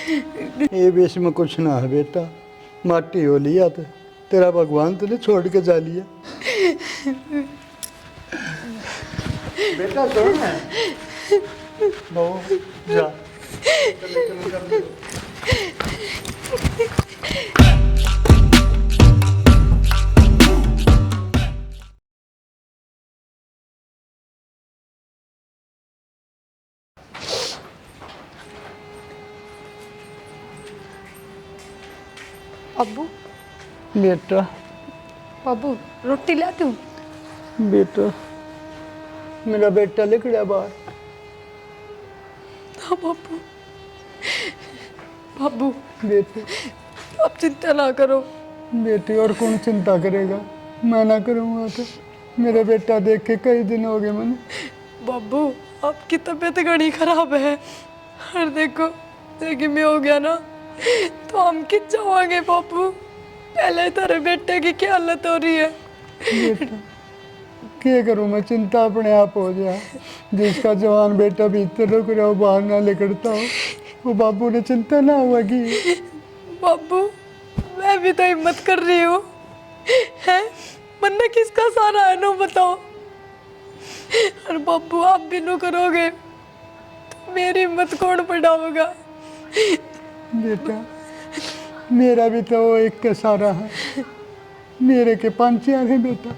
ये बेश में कुछ ना है बेटा, माटी हो लिया तो तेरा भगवान तुझे छोड़ के जा लिया। बेटा सुन ना, बहू जा अब्बू बेटा। अब्बू रोटी ला दूं? बेटा मेरा बेटा लिख रहा बाहर। हाँ बाबू। बाबू बेटे आप चिंता ना करो। बेटे और कौन चिंता करेगा, मैं ना करूँगा तो। मेरा बेटा देख के कई दिन हो गए मैंने। बाबू आपकी तबीयत घनी खराब है और देखो देखिए मैं हो गया ना तो हम किस जाओगे बाबू। पहले तेरे बेटे की क्या हालत हो रही है। बेटा क्या करूँ मैं, चिंता अपने आप हो जाए। जिसका जवान बेटा भीतर रुक रहा हो, बाहर ना निकलता हो, वो बाबू ने चिंता ना हुआ कि। बाबू मैं भी तो हिम्मत कर रही हूँ है, मन्ना किसका सहारा है नो बताओ। और बाबू आप भी नो करोगे तो मेरी हिम्मत कौन बढ़ाओगा। बेटा मेरा भी तो वो एक का सहारा है, मेरे के पांच हैं बेटा।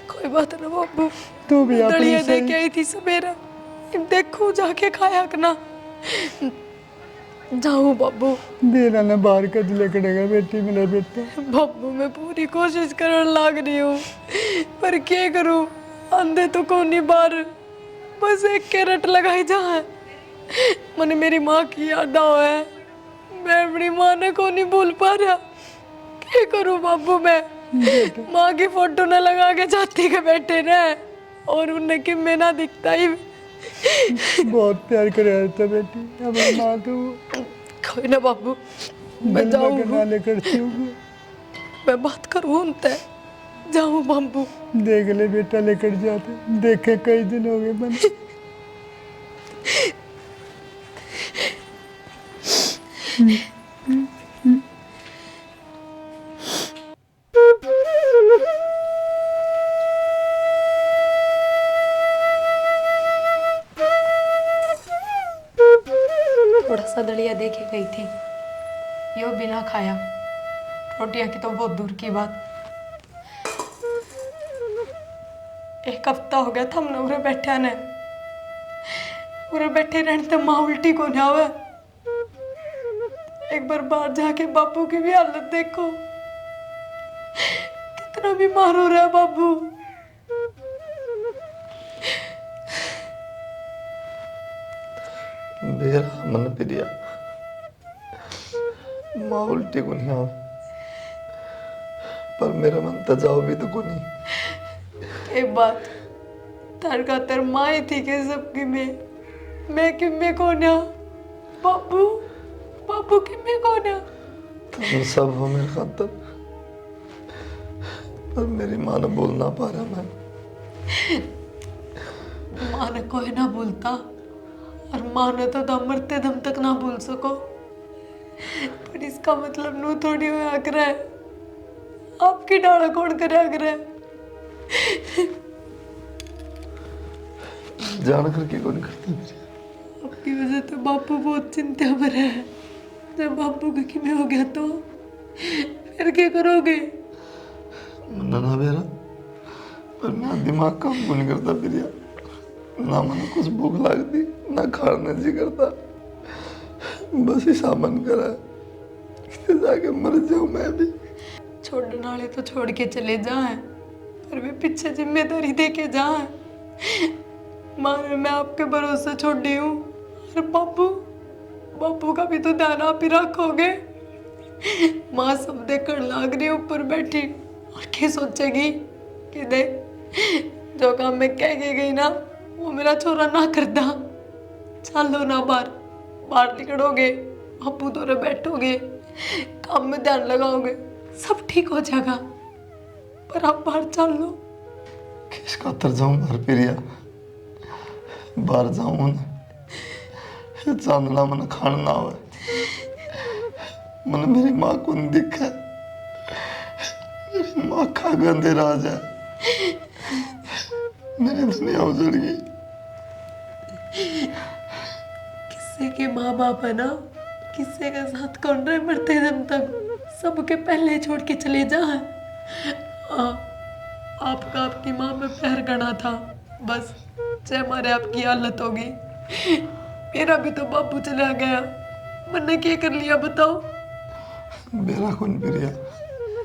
कोई बात ना बाबू, तू भी अपनी दलिया दे सही के आई थी सवेरे, देखो जाके खाया करना। जाओ बाबू। देना ना बाहर कद लकड़ेगा बेटी मेरा बेटा। बाबू मैं पूरी कोशिश करने लग रही हूँ पर क्या करूँ, आंधे तो कौन नहीं बाहर, बस एक कैरेट लगाई जा है। मैंने मेरी माँ की याद है, मैं अपनी माँ ने को नहीं भूल पा रहा। क्या करूँ बाबू मैं, माँ की फोटो न लगा के जाती के बैठे न और उन्हें कि मैं ना दिखता ही। बहुत प्यार करे था बेटी अपनी माँ तो। कोई ना बाबू मैं दिल में जाऊँ, लेकर मैं बात करूँ उनसे। जाऊँ बाबू। देख ले बेटा लेकर जाते, देखे कई दिन हो गए मैंने। थोड़ा सा दलिया दे के गई थी, यो बिना खाया, रोटियां की तो बहुत दूर की बात। एक हफ्ता हो गया था हमने उरे बैठा ने, उरे बैठे रहने तो माँ उल्टी को ना आवे। एक बार बाहर जाके बापू की भी हालत देखो, कितना बीमार हो रहा है बाबू। मेरा मन प्रिया माँ उल्टी को नहीं आवे, पर मेरा मन तजाओ भी तो को नहीं। एक बात तार का तर माँ ही थी के सबकी मैं कि मैं कौन है बाबू, बाबू की मैं कौन है। तुम सब हो मेरे खातर, पर मेरी माँ ने बोल ना पा रहा मैं। माँ ने कोई ना भूलता और माँ ने तो दम मरते दम तक ना भूल सको, पर इसका मतलब नू थोड़ी होया करे आपकी डाला कौन करे करे। जान करके कौन करता मेरी। आपकी वजह तो बापू बहुत चिंता में है, जब बापू का कि मैं हो गया तो फिर क्या करोगे। मन्ना ना मेरा, पर मेरा दिमाग काम को नहीं करता प्रिया। ना मन कुछ भूख लगती, ना खाने जी करता, बस ही सामान करा है जाके मर जाऊं मैं भी। छोड़ने वाले तो छोड़ के चले जाए, पर वे पीछे जिम्मेदारी दे के जाए। मारे मैं आपके भरोसे छोड़ दी हूँ, और बापू बापू का भी तो ध्यान आप ही रखोगे। माँ सब देखकर लाग रही ऊपर बैठी और क्या सोचेगी कि देख जो काम मैं कह के गई ना वो मेरा छोरा ना करता। चलो ना बाहर बाहर निकलोगे, बापू तो बैठोगे, काम में ध्यान लगाओगे, सब ठीक हो जाएगा। पर आप बाहर चल लो। किस खातर जाऊं बाहर प्रिया, बाहर जाऊं ना चांदना मन खाना ना हो, मैंने मेरी माँ को नहीं देखा। मेरी माँ का गंदे राज है, मेरी दुनिया उजड़ गई। किसी के माँ बाप है ना, किसी के साथ कौन रहे मरते दम तक, सबके पहले छोड़ के चले जा। आपका आपकी माँ में प्यार करना था, बस जय मारे आपकी हालत होगी। मेरा भी तो बापू चला गया, मैंने क्या कर लिया बताओ। मेरा कौन प्रिया,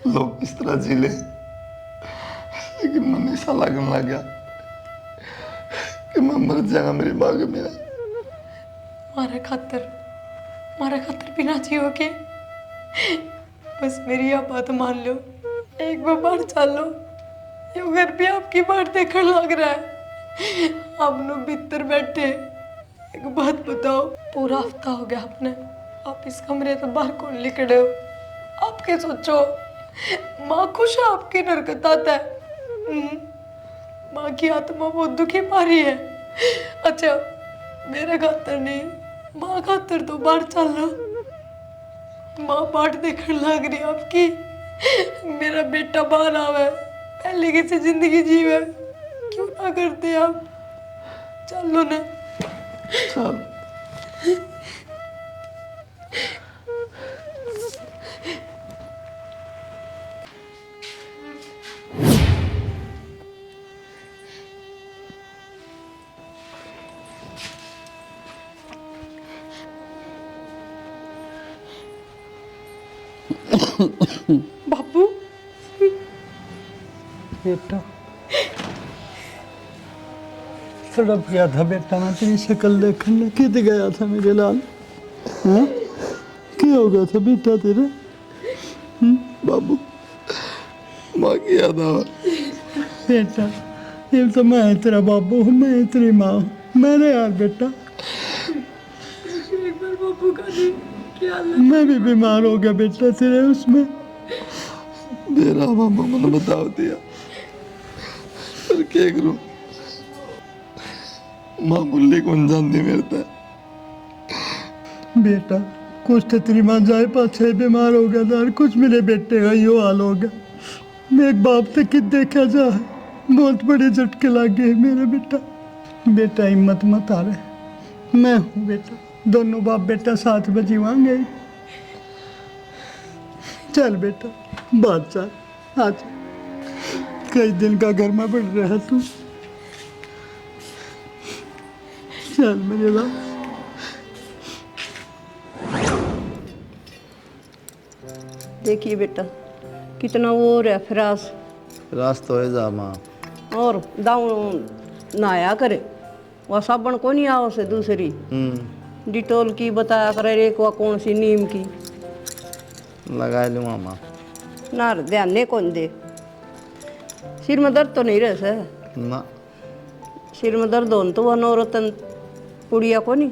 लोग किस तरह जी ले, लेकिन मैंने ऐसा लगने लग गया कि मैं मर जाऊंगा मेरी माँ के मेरा। मारा खातर भी ना जियो के, बस मेरी यह बात मान लो, एक बार बाहर चल लो। ये घर भी आपकी बात देखने लग रहा है, आप लोग भीतर बैठे। एक बात बताओ, पूरा हफ्ता हो गया आपने, आप इस कमरे से बाहर कौन निकले हो? आप क्या सोचो, माँ खुश है आपकी नरकत आता है? माँ की आत्मा बहुत दुखी मारी है। अच्छा मेरे खातर नहीं, माँ खातर तो बाहर चल लो। माँ बाट देखने लग रही आपकी, मेरा बेटा बाहर आवे, पहले कैसे जिंदगी जीवे, क्यों ना करते आप? चलो ना। चल। बापू बेटा तड़प गया था बेटा, मैं तेरी शक्ल देखने कित गया था मेरे लाल। हाँ क्या हो गया था बेटा तेरे? बाबू, माँ की याद आवा। बेटा ये तो मैं तेरा बाबू हूँ, मैं तेरी माँ हूँ, मेरे यार बेटा। एक बार बापू का नहीं, क्या हालत? मैं भी बीमार हो गया बेटा तेरे उसमें। मेरा मामा मैंने बता दिया, पर क्या करूं, माँ बुल्ली कौन जानती मेरे तक। बेटा कुछ तो तेरी माँ जाए पाछे बीमार हो गया था और कुछ मेरे बेटे का यो हाल हो गया। मैं एक बाप से कित देखा जा, बहुत बड़े झटके लग गए मेरे बेटा। बेटा हिम्मत मत हारे, मैं हूँ बेटा, दोनों बाप बेटा साथ में जीवांगे। चल बेटा बात चल, आज कई दिन का घर में बढ़ रहा है तू, चल मेरे बाप। देखिए बेटा कितना वो हो रहा फिरास, रास्ता है जा माँ। और दाऊ नहाया करे, वह साबुन को नहीं आओ से दूसरी डिटोल की बताया करे, एक वह कौन सी नीम की लगा लूँगा माँ। ना ध्यान ने कौन दे। सिर में दर्द तो नहीं रह से? ना सिर में दर्द हो तो वह नौरतन पुड़िया को नहीं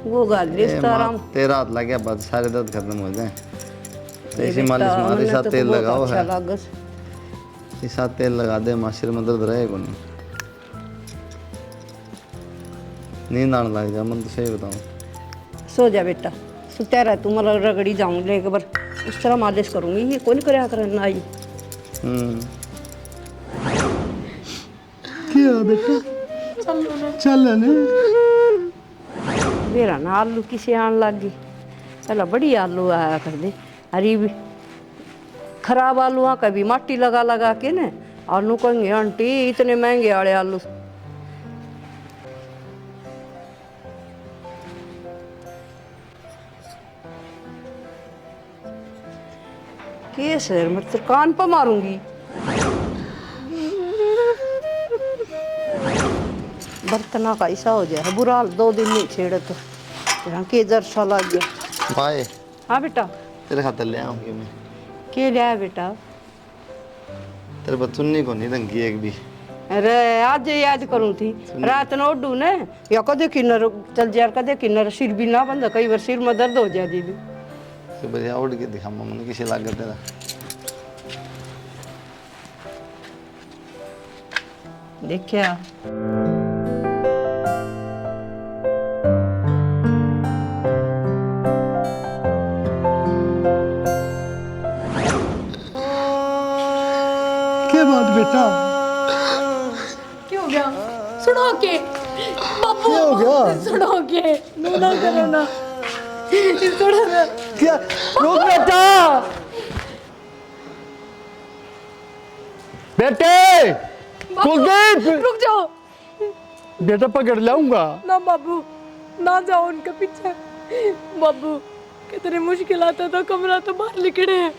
वो गाल ए आराम। माँ, तेरा हाथ लग गया बस सारे दर्द खत्म हो जाए। तो इसी बेटा, मालिश मारे मैंने साथ तो तेल बहुत लगाओ अच्छा है, लागस। इस साथ तेल लगा दे माँ, सिर में दर्द रहेगा नहीं। नींद आने लग जा, मैं तो सही बताऊँ। सो जा बेटा, सुत्या रह तू, मला रगड़ी जाऊँ ले एक बार उस तरह मालिश करूँगी, ये कौन करे करना आई। क्या बेटा चल ने मेरा ना आलू किसे आन लग गई, पहला बड़ी आलू आया कर दे, अरे भी खराब आलू आ कभी माटी लगा लगा के ने आलू कहेंगे आंटी इतने महंगे वाले आलू। के सर मैं तेरे कान पर मारूंगी। बर्तना का ऐसा हो जाए बुरा हाल, 2 दिन नहीं छेड़े तो यहाँ के जरसा लग गया। भाई हाँ बेटा तेरे खातर ले आऊँगी मैं। के लिया है बेटा? तेरे बच्चों ने को नहीं रंगी एक भी। अरे आज याद करूँ थी रात न उडू ने, या कदे किन्नर चल जा, कदे किन्नर सिर भी ना बंदा, कई बार सिर में दर्द हो जाए दीदी। तो बढ़िया उड़ के दिखा मैंने किसी लागत तेरा। देखिया बेटा क्या हो गया? सुनो के बाबू, क्या हो गया? सुनो के नो ना करो ना, थोड़ा ना। क्या? रुक बेटा, बेटे बाबू, कुलदीप, रुक जाओ बेटा पकड़ लाऊंगा। ना बाबू, ना जाओ उनके पीछे। बाबू कितनी मुश्किल आता था, कमरा तो बाहर निकले हैं,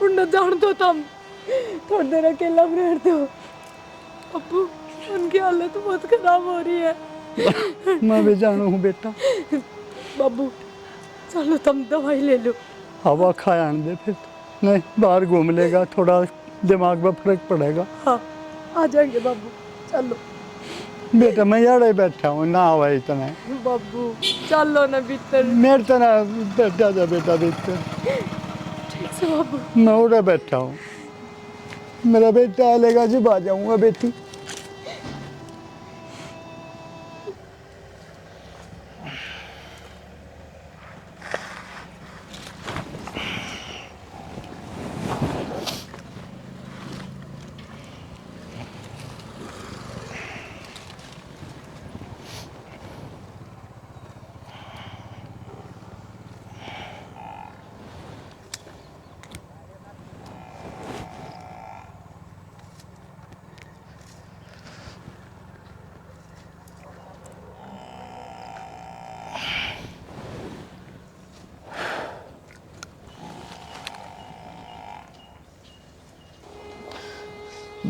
उन जान दो तुम, थोड़ी देर अकेला रह दो। बाबू उनकी हालत बहुत खराब हो रही है। मैं भी जानू हूँ बेटा। बाबू चलो तुम दवाई ले लो। हवा खाए आने दे फिर, नहीं बाहर घूम लेगा, थोड़ा दिमाग में फर्क पड़ेगा। हाँ आ जाएंगे बाबू, चलो। बेटा मैं यार बैठा हूँ ना, आवा इतना बाबू चलो ना भीतर। मेरे तरह बैठा जा बेटा, देखते ठीक से बाबू। मैं उधर बैठा हूँ, मेरा बेटा आएगा जब आ जाऊंगा बेटी।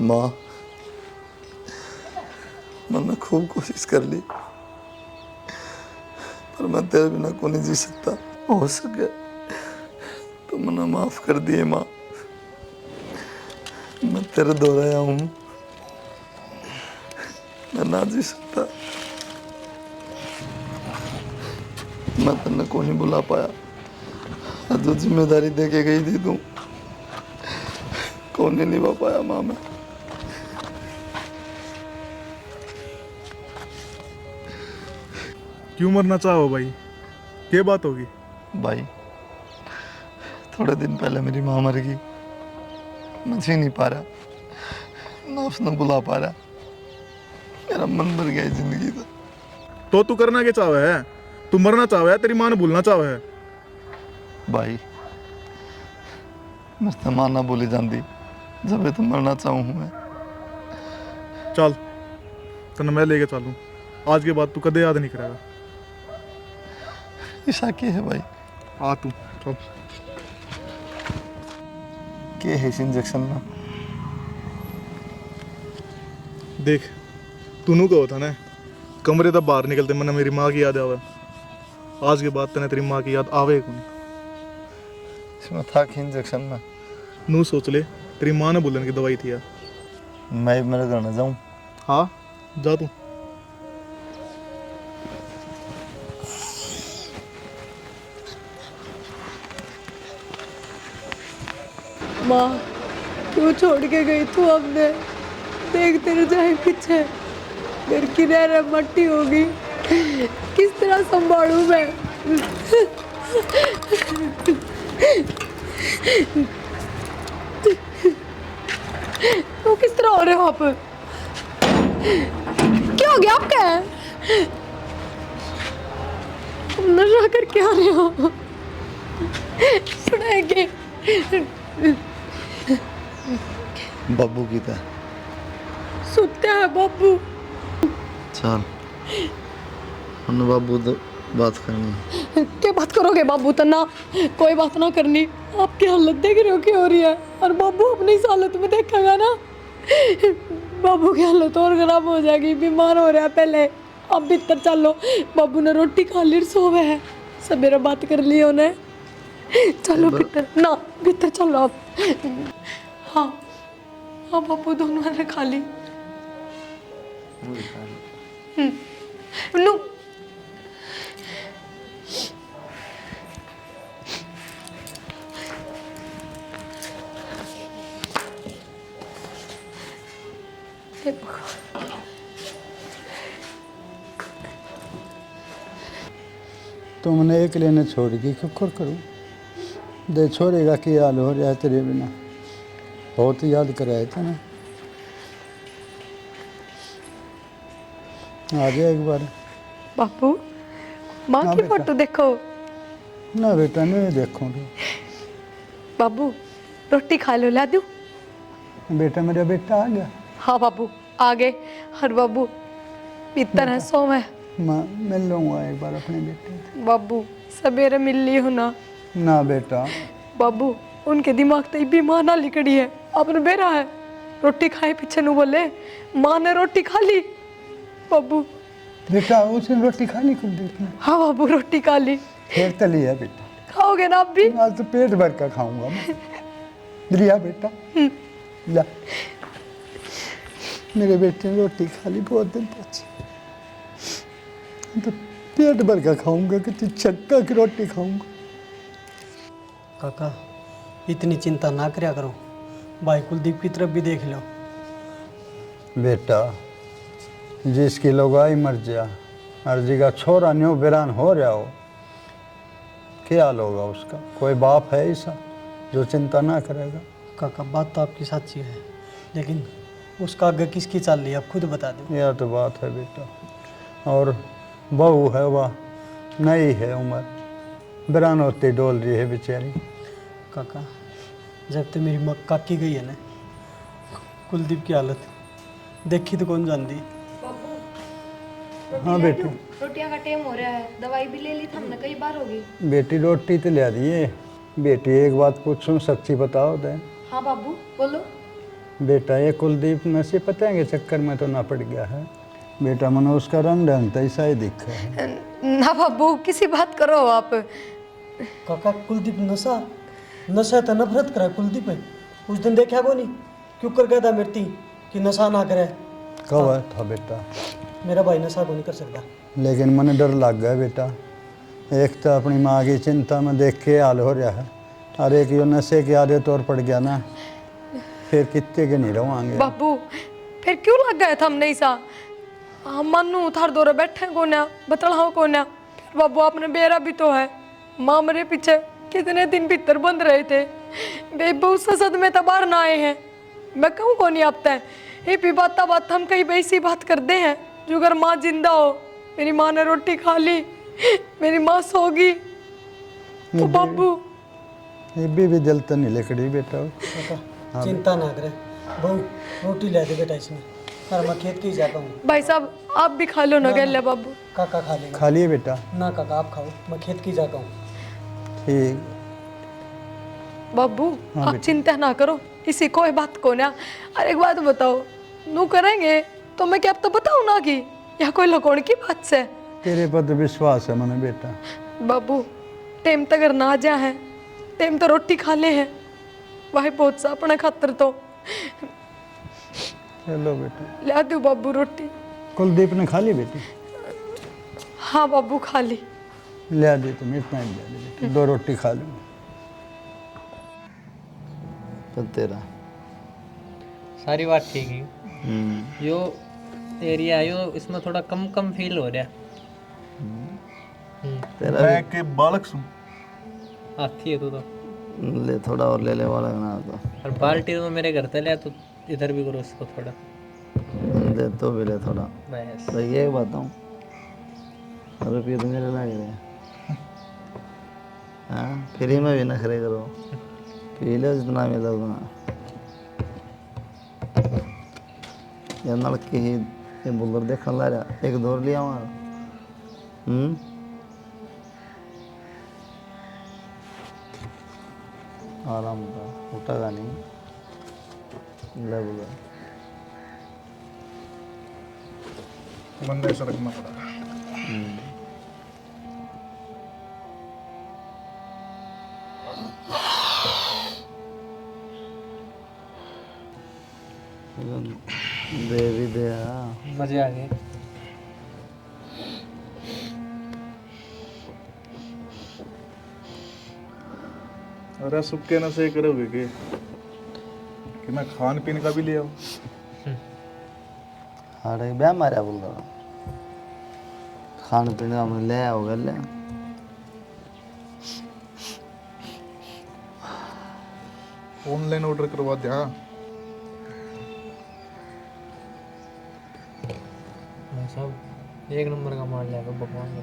माँ, मैंने खूब कोशिश कर ली, पर मैं तेरे बिना को नहीं जी सकता। हो सके तो मैंने माफ कर दिए माँ, मैं तेरे दोहराया हूँ, मैं ना जी सकता। मैं तेने को नहीं बुला पाया, जो जिम्मेदारी दे के गई थी तू, को नहीं निभा पाया माँ मैं। क्यों मरना चाहो भाई? क्या बात होगी? भाई थोड़े दिन पहले मेरी माँ मर गई, मैं जी नहीं पा रहा, ना उसने बुला पा रहा, मेरा मन भर गया जिंदगी का। तो तू करना क्या चाहे है? तू मरना चाहे है, तेरी माँ ने भूलना चाहे है? भाई मेरे से माँ ना बोली जाती जब तो मरना चाहूँ मैं। चल तेने मैं लेके चलूं, आज के बाद तू कदे याद नहीं करेगा। ईशा के है भाई? आ तू चल। के है इस इंजेक्शन में? देख तूनू कहो था ना, कमरे तब बाहर निकलते मैंने मेरी माँ की याद आवे। आज के बाद तेने तेरी माँ की याद आवे कौन? इसमें था कि इंजेक्शन में? नू सोच ले, तेरी माँ ने बोलने की दवाई थी यार। मैं मेरे घर न जाऊँ? हाँ जा तू। माँ क्यों छोड़ के गई तू हमने? देख तेरे जाए पीछे, घर की रह मट्टी होगी, किस तरह संभालूं मैं? तो किस तरह हो रहे हो आप? क्या हो गया आपका? नशा करके आ रहे हो? सुनाएंगे बाबू की था। सुनते हैं बाबू। चल हमने बाबू तो बात करनी है। क्या बात करोगे बाबू? तना कोई बात ना करनी। आपकी हालत देख रहे हो क्या हो रही है, और बाबू अपनी इस हालत में देखेगा ना, बाबू की हालत और खराब हो जाएगी। बीमार हो रहा है पहले, अब भीतर चलो। बाबू ने रोटी खा ली, सोवे है, सवेरे बात कर ली उन्हें। चलो भीतर ना, भीतर चलो आप। हाँ हाँ बाबू दोनों ने खा ली। नो तुमने एक लेने छोड़ के क्यों करूँ? दे छोड़ेगा कि हाल हो रहा है तेरे बिना, बहुत याद कराया था ना। आ जाए एक बार। बापू माँ हाँ की बेटा। फोटो देखो। ना बेटा नहीं देखूंगी। बाबू रोटी खा लो, ला दूं? बेटा मेरा बेटा आ गया। हाँ बाबू आ गए। हर बाबू पितर है, सो है। मैं मिल लूंगा एक बार अपने बेटे से। बाबू सवेरे मिल ली हो ना। ना बेटा। बाबू उनके दिमाग तो भी माँ ना लिकड़ी है, आपने बेरा है। रोटी खाए पीछे नु बोले माँ ने रोटी खा ली। बाबू बेटा उसने रोटी खा ली कुलदीप ने? हाँ बाबू रोटी खा ली। फिर तली है बेटा। खाओगे ना आप भी? आज तो पेट भर कर खाऊंगा मैं। लिया बेटा ला। मेरे बेटे ने रोटी खा ली बहुत दिन पहले। तो पेट भर कर खाऊंगा, कितनी चक्का की रोटी खाऊंगा। काका इतनी चिंता ना करया करो, भाई कुलदीप की तरफ भी देख लो। बेटा जिसकी लोगाई मर जा, अर्जी का छोरा न्यू बिरान हो रहा हो, क्या हाल होगा उसका? कोई बाप है ऐसा जो चिंता ना करेगा? काका बात तो आपकी सच्ची है, लेकिन उसका आगे किसकी चाल रही है आप खुद बता दो। यह तो बात है बेटा। और बहू है वह नई है उम्र, बिरान होती डोल रही है बेचारी। काका जब तो मेरी माँ काकी गई है ना, कुलदीप की हालत देखी तो कौन जानती। हाँ बेटी। रोटियां का टाइम हो रहा है, दवाई भी ले ली थी हमने, कई बार होगी। बेटी रोटी तो ले दिए। बेटी एक बात पूछूं, सच्ची बताओ दे। हाँ बाबू बोलो। बेटा ये कुलदीप नशे पते के चक्कर में तो ना पड़ गया है? बेटा मनो उसका रंग ढंग तो ऐसा ही दिखा है। ना बाबू किसी बात करो आप। काका कुलदीप नशा तो नफरत करा कुलदीप है। उस दिन देखा को नहीं क्यों कर गया था मेरी कि नशा ना करे। कब है था बेटा? मेरा भाई नशा को नहीं कर सकता। लेकिन मने डर लग गया बेटा। एक तो अपनी माँ की चिंता में देख के हाल हो रहा है, और एक यो नशे के आदत और पड़ गया ना, फिर कितने के नहीं रहोगे। बाबू फिर क्यों लग गए थे हम नहीं सा? हम मानू थार दौरे बैठे कोन्या बतलाओ कोन्या। फिर बाबू आपने बेरा भी तो है, माँ मेरे पीछे कितने दिन भीतर बंद रहे थे। बेबू ससद में तो बाहर ना आए हैं। मैं कहूँ को नहीं आपता है ये भी बात हम कहीं वैसी बात करते हैं जो अगर माँ जिंदा हो, मेरी माँ ने रोटी खा ली, मेरी माँ सोगी तो बाबू। ये भी दिल तो नहीं लकड़ी बेटा। काका चिंता ना करे, बहू रोटी ले दे बेटा इसमें, और मैं खेत की जाता हूँ। भाई साहब आप भी खा लो ना गैले बाबू। काका खा लेगा। खा लिए बेटा? ना काका आप खाओ, मैं खेत की जाता हूँ। ठीक। बाबू हाँ आप बेटा। चिंता ना करो, इसी कोई बात को ना। अरे एक बात बताओ, नू करेंगे तो मैं क्या अब तो बताऊँ ना कि या कोई लकोड़ की बात से? तेरे पर तो विश्वास है मने बेटा। बाबू टेम तक अगर ना जा है, टेम तो रोटी खा ले है भाई बहुत सा अपने खातर तो चलो बेटा। ला दो बाबू रोटी। कुलदीप ने खा ली बेटी? हाँ बाबू खा ली। ले दे तुम, इतना ही ले दे बेटी, 2 रोटी खा लो। पर तेरा सारी बात ठीक है। यो एरिया है, यो इसमें थोड़ा कम कम फील हो रहा है। तेरा मैं के बालक सु हाथी है तू तो। भी ले थोड़ा और ले ले वाला ना तो और बाल्टी तो मेरे घर से ले, तो इधर भी करो इसको थोड़ा। दे तो भी ले थोड़ा। बस तो ये बताऊँ, रुपये तो मेरे लग रहे। हाँ फ्री में भी नखरे करो, पी लो जितना मिला उतना। ये नलकी ही ये बुलर देखने ला रहा, एक दौर लिया वहाँ। आराम का उठेगा नहीं, ले बुलर। बंदे से रखना पड़ा। दे भी दे। हाँ मजे आ गए। अरे सुबह नशे करोगे कि मैं खान पीने का भी ले आऊँ? हाड़े ब्याह मारा बोल रहा, खान पीने का हमने ले आओ ले। ऑनलाइन ऑर्डर करवा दिया। भाई साहब एक नंबर का माल लिया भगवान का।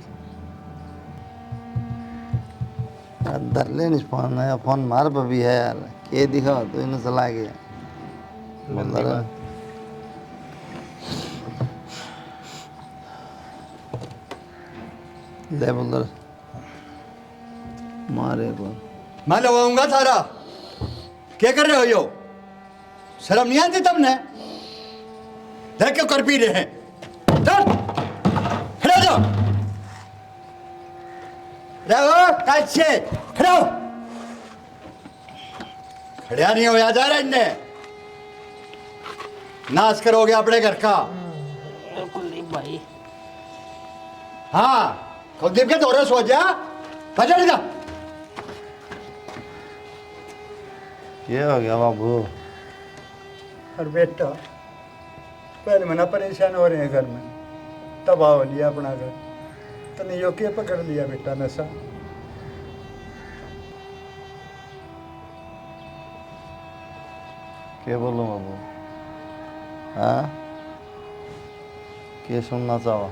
धर ले नहीं फोन, नया फोन मार पर भी है यार, ये दिखाओ तो इन्हें चला गया बोल रहा है। ले बोल रहा मारे को मैं लगाऊंगा सारा। क्या कर रहे हो यो? शर्म नहीं आती तुमने? देख क्यों कर पी रहे हैं? चल खड़े हो जाओ। रहो कैसे खड़े हो? खड़िया नहीं होया जा रहा इनने। नाश करोगे अपने घर का। कुलदीप भाई हाँ कुलदीप के दौरे सो जा। बजा नहीं जा। ये हो गया बाबू? और बेटा पहले मना परेशान हो रहे हैं घर में, तबाह हो लिया अपना घर। तने यो के पकड़ लिया बेटा नशा? क्या बोलूं बाबू? हाँ क्या सुनना चाहो?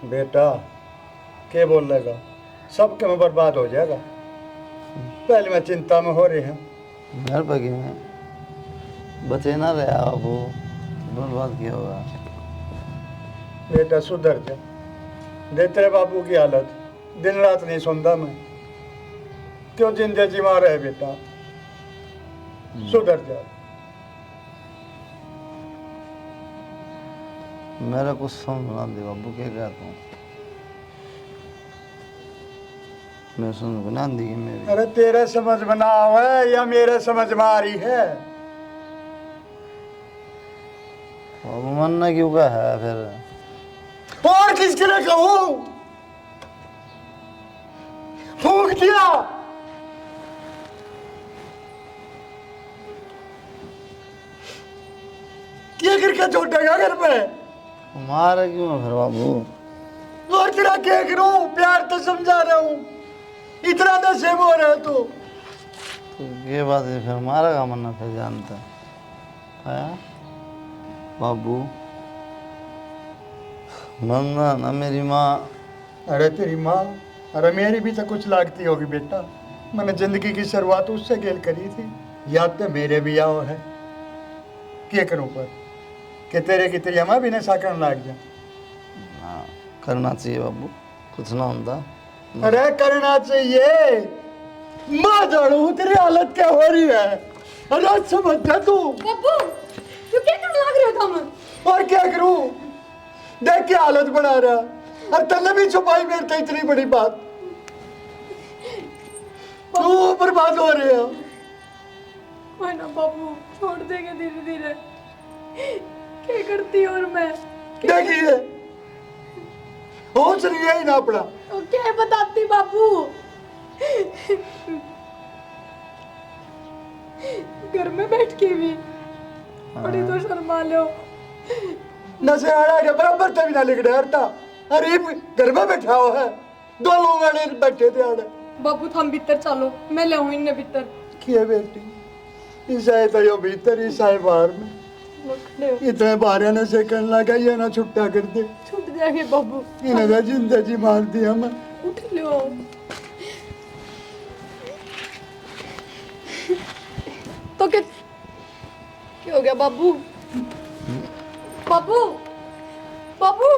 बेटा के बोल लेगा? सब के में बर्बाद हो जाएगा। पहले मैं चिंता में हो रहे हैं। घर पर में बचे ना रहे बाबू, बर्बाद किया होगा। बेटा सुधर जा। देख तेरे बाबू की हालत, दिन रात नहीं सुनता मैं। क्यों जिंदगी जीवा रहे बेटा? सुधर जा। मेरा कुछ समझ ना दे बाबू, क्या कहता हूँ मैं? सुन बना दी मेरी। अरे तेरे समझ में ना आवे या मेरे समझ में आ रही है? बाबू मरना क्यों का है फिर? और किसके लिए कहूं? फूंक दिया। क्या करके छोड़ेगा घर पे? मारा क्यों है फिर बाबू? और तेरा क्या करूं? प्यार तो समझा रहा हूं, इतना नशे में हो रहा है तो ये बात है फिर मारा का मरना फिर जानता है बाबू? मरना ना मेरी माँ। अरे तेरी माँ, अरे मेरी भी तो कुछ लागती होगी बेटा। मैंने जिंदगी की शुरुआत उससे खेल करी थी। याद तो मेरे भी आओ है। क्या करूं पर कि तेरे की तेरी अम्मा भी नशा करने लग जा? हाँ करना चाहिए बाबू, कुछ ना होता। अरे करना चाहिए। माँ जानू तेरी हालत क्या हो रही है? अरे समझ जा तू। बब्बू तू क्या करने लग रहे हो तुम? और क्या करूं? देख क्या हालत बना रहा। और तन्ने भी छुपाई मेरे तो इतनी बड़ी बात। तू बर्बाद हो रही है। कोई ना बाबू, छोड़ देंगे धीरे धीरे। क्या करती और मैं? देखिए होश नहीं है ही ना अपना। तो क्या बताती बाबू? घर में बैठ के भी बड़ी तो शर्मा लो। नशे आड़ा के बराबर तभी ना लिख रहा हरता। अरे घर में बैठा हुआ है, दो लोग आड़े बैठे थे आड़े। बाबू थम भीतर चलो, मैं ले आऊं इन्हें भीतर। किए बेटी? ईसाई तो यो भीतर, ईसाई बाहर में। वो खड़े हो। इतने बारह नशे करने लगा, ये ना छुट्टा कर दे। छूट जाएंगे बाबू। इन्हें तो जिंदगी मार दिया मैं। उठ लो। तो क्या हो गया बाबू? बाबू बाबू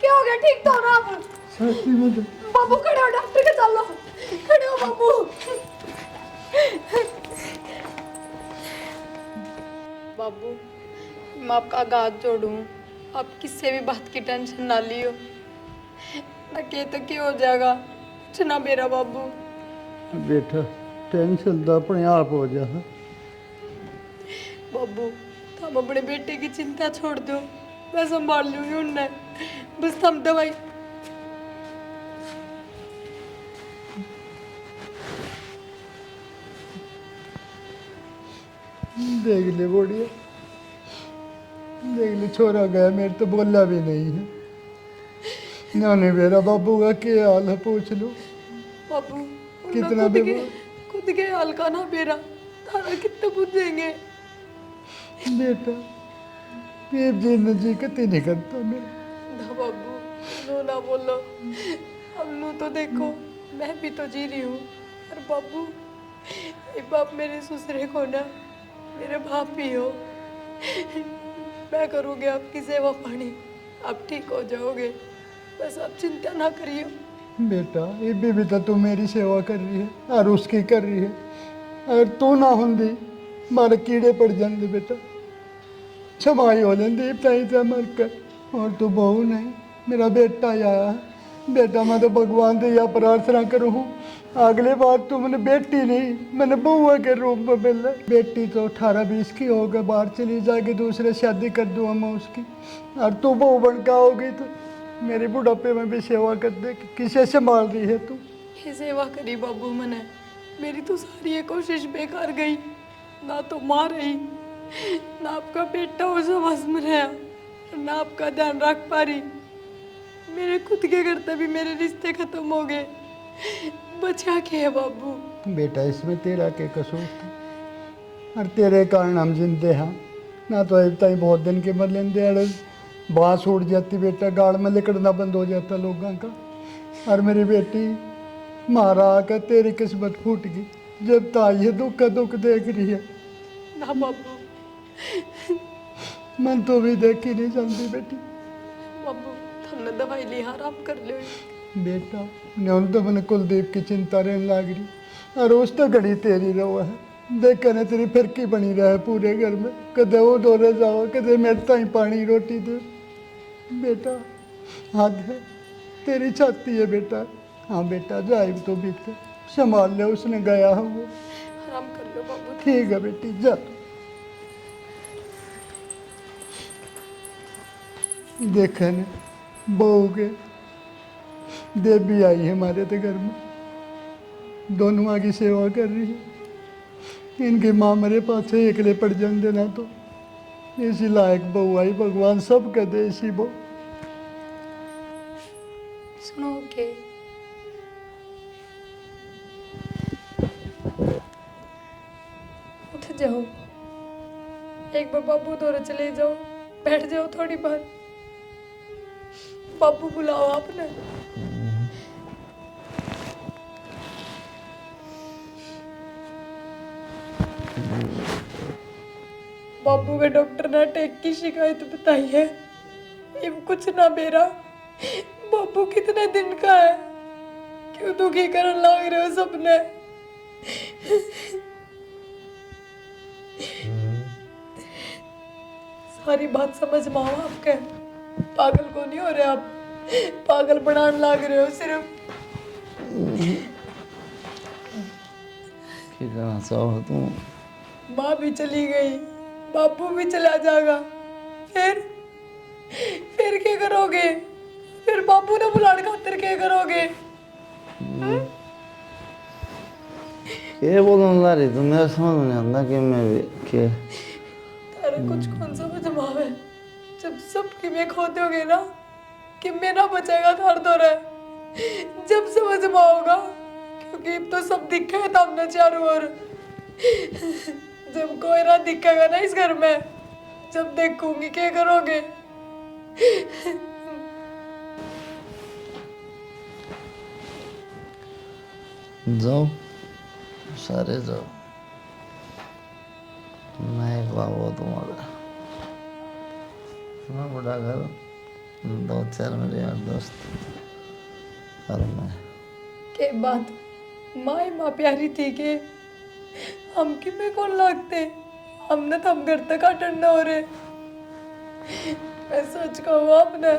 क्या हो गया? ठीक तो हो ना आप? सस्ती में तो बाबू खड़े हो, डॉक्टर के चलो। खड़े हो बाबू। बाबू मैं आपका हाथ जोड़ूं, आप किससे भी बात की टेंशन ना लियो। ना के तो क्या हो जाएगा, कुछ ना मेरा बाबू। बेटा टेंशन तो अपने आप हो जा। बाबू तुम अपने बेटे की चिंता छोड़ दो, मैं संभाल लूंगी उन्हें। बस तुम दवाई। देख ले बोड़िया, देख ले छोरा गया, मेरे तो बोला भी नहीं है। नाने मेरा बाबू का क्या हाल है पूछ लो। बाबू कितना बेवा- खुद के हाल का ना मेरा, थारा कितने बुझेंगे? बेटा ये जीने जी कति नहीं करता मेरा। ना बाबू, नो ना बोलो। हम नो तो देखो, मैं भी तो जी रही हूँ। और बाबू, ये बाप मेरे ससुरे को ना मेरे बाप ही हो। मैं करूँगी आपकी सेवा पानी, आप ठीक हो जाओगे, बस आप चिंता ना करिए। बेटा ये भी तो तू मेरी सेवा कर रही है और उसकी कर रही है। अगर तू ना होंगी मारे कीड़े पड़ जाते बेटा, छमाई हो जाती ताई था मर कर। और तू बहू नहीं, मेरा बेटा आया है। बेटा मैं तो भगवान से यह प्रार्थना करूँ, अगले बार तू मैंने बेटी नहीं मैंने बउआ के रूप में मिला। बेटी तो 18-20 की हो गई, बाहर चली जाएगी, दूसरे शादी कर दूँगा मैं उसकी। और तू बहू बन के आओगी तो मेरी बुढ़ापे में भी सेवा कर दे। किसे संभाल रही है तू? ये सेवा करी बाबू मैंने, मेरी तो सारी ये कोशिश बेकार गई। ना तो माँ रही, ना आपका बेटा हो समझ में रहा, ना आपका ध्यान रख पा रही। मेरे खुद के करते भी मेरे रिश्ते खत्म हो गए, बचा के है बाबू। बेटा इसमें तेरा क्या कसूर था? और तेरे कारण हम जिंदे हैं ना। तो एक ताई बहुत दिन के मर लेंदे अड़े बाँस उड़ जाती बेटा, गाड़ में लिकड़ना बंद हो जाता लोगों का। और मेरी बेटी मारा आकर तेरी किस्मत फूट गई, जब ताई है दुख का दुख देख रही है। ना बाबू, मन तो भी देख ही नहीं जानती बेटी। बाबू तुमने दवाई ली, आराम कर लो। बेटा न्यून तो मैंने कुलदीप की चिंता रहने लग रही, और उस तो घड़ी तेरी रहो है। देख ने तेरी फिरकी बनी रहे पूरे घर में, कदे वो दौरे जाओ, कदे मेरे ताई पानी रोटी दे। बेटा हाथ है तेरी छाती है बेटा। हाँ बेटा जाए तो बीते संभाल ले, उसने गया है वो। आराम कर लो बाबू। ठीक है बेटी जा। देखा ने बहू के देवी आई है हमारे तो घर में, दोनों माँ की सेवा कर रही है। इनकी माँ मेरे पास से एकले पड़ जान देना, तो इसी लायक बहू आई, भगवान सब कह दे इसी बहू। सुनो के उठ जाओ, एक बार बाबू दौरे चले जाओ, बैठ जाओ थोड़ी बार। बाबू बुलाओ आपने। बाबू के डॉक्टर ने अटैक की शिकायत बताई है, ये कुछ ना मेरा। बाबू कितने दिन का है, क्यों दुखी करने लग रहे हो सबने? सारी बात समझ में आओ आपके, पागल को नहीं हो रहे आप, पागल बनाने लग रहे हो सिर्फ। क्या करना चाहो तुम? माँ भी चली गई, बाबू भी चला जाएगा, फिर क्या करोगे? फिर बाबू ने बुलाने खातिर क्या करोगे? ये बोलने ला रही, तो मेरा समझ में नहीं आता कि मैं भी क्या तेरे कुछ कौन समझ में आवे? जब सब कि मैं खो दोगे ना, कि मैं ना बचेगा थार तो रहे, जब समझ में आओगा, क्योंकि अब तो सब दिखा है सामने चारों ओर। जब कोई ना दिखेगा ना इस घर में, जब देखूंगी क्या करोगे? जाओ सारे जाओ, मैं एक बाबू तुम्हारा मैं बड़ा घर, 2-4 मेरे यार दोस्त और मैं। के बात माँ ही माँ प्यारी थी के हम कि में कौन लगते, हमने तो हम घर तक अटन हो रहे। मैं सच कहूँ आपने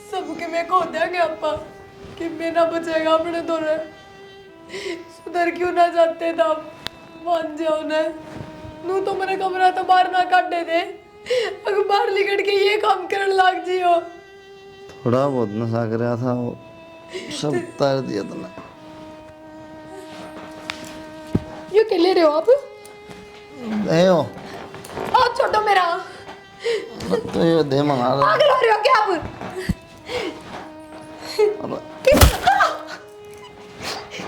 सबके में खो देंगे आपा, कि मैं ना बचेगा अपने दोनों। सुधर क्यों ना जाते थे आप, मान जाओ ने नू तो मेरे कमरा तो बाहर ना काटे दे, अगर बाहर लिकट के ये काम करने लग जियो। थोड़ा बहुत नशा कराया था, वो सब तार दिया तुमने। ये क्या ले रहे हो आप? हो हाथ छोड़ो मेरा। तो ये दे मंगा रहा पागल हो रहे हो क्या आप?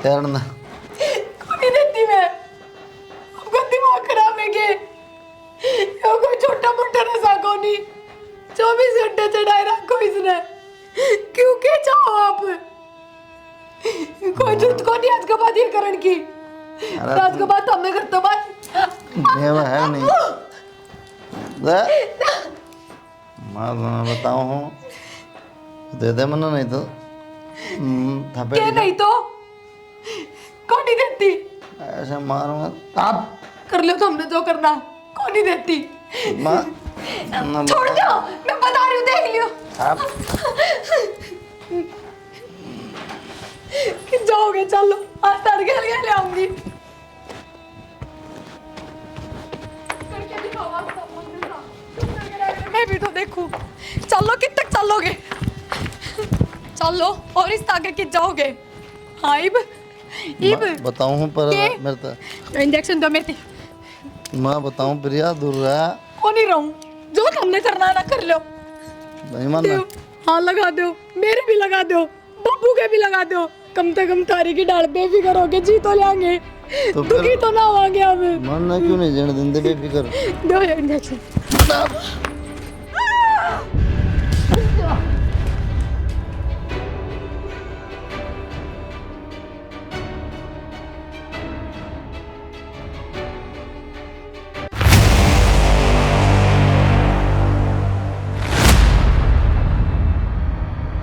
तैरना को नहीं देती मैं, आपका दिमाग खराब है के? ये कोई छोटा मोटा नशा को नहीं, 24 घंटे चढ़ाए रखो इसने। क्यों के चाहो आप? कोई जरूरत को नहीं आज के बाद ये करण की। आज के बाद हमने करते बात मैं है नहीं मैं बताऊं हूँ दे दे मना नहीं तो क्या नहीं तो कौन नहीं देती? ऐसे मारूंगा आप कर लो तो हमने जो करना, कौन नहीं देती? छोड़ दो, मैं बता रही हूँ, देख लियो आप कि जाओगे। चलो आज तड़के ले आऊंगी। करके दिखाओ आप सब। मैं भी तो देखूं। चलो कितने तक चलोगे? चलो और इस आगे कि जाओगे? हाँ इब बताऊं हूँ पर के? मेरे तो इंजेक्शन दो मेरे। मैं बताऊं प्रिया दूर रहा कौन ही रहूं? जो हमने करना है ना कर लो। नहीं मानना। हाँ लगा दो, मेरे भी लगा दो, बब्बू के भी लगा दो। कम से कम तारी की डाल बेफिक्र होके जी तो लेंगे, तो दुखी तो ना होंगे अब। मानना क्यों नहीं जाने देंगे बेफिक्र। दो इंजेक्शन।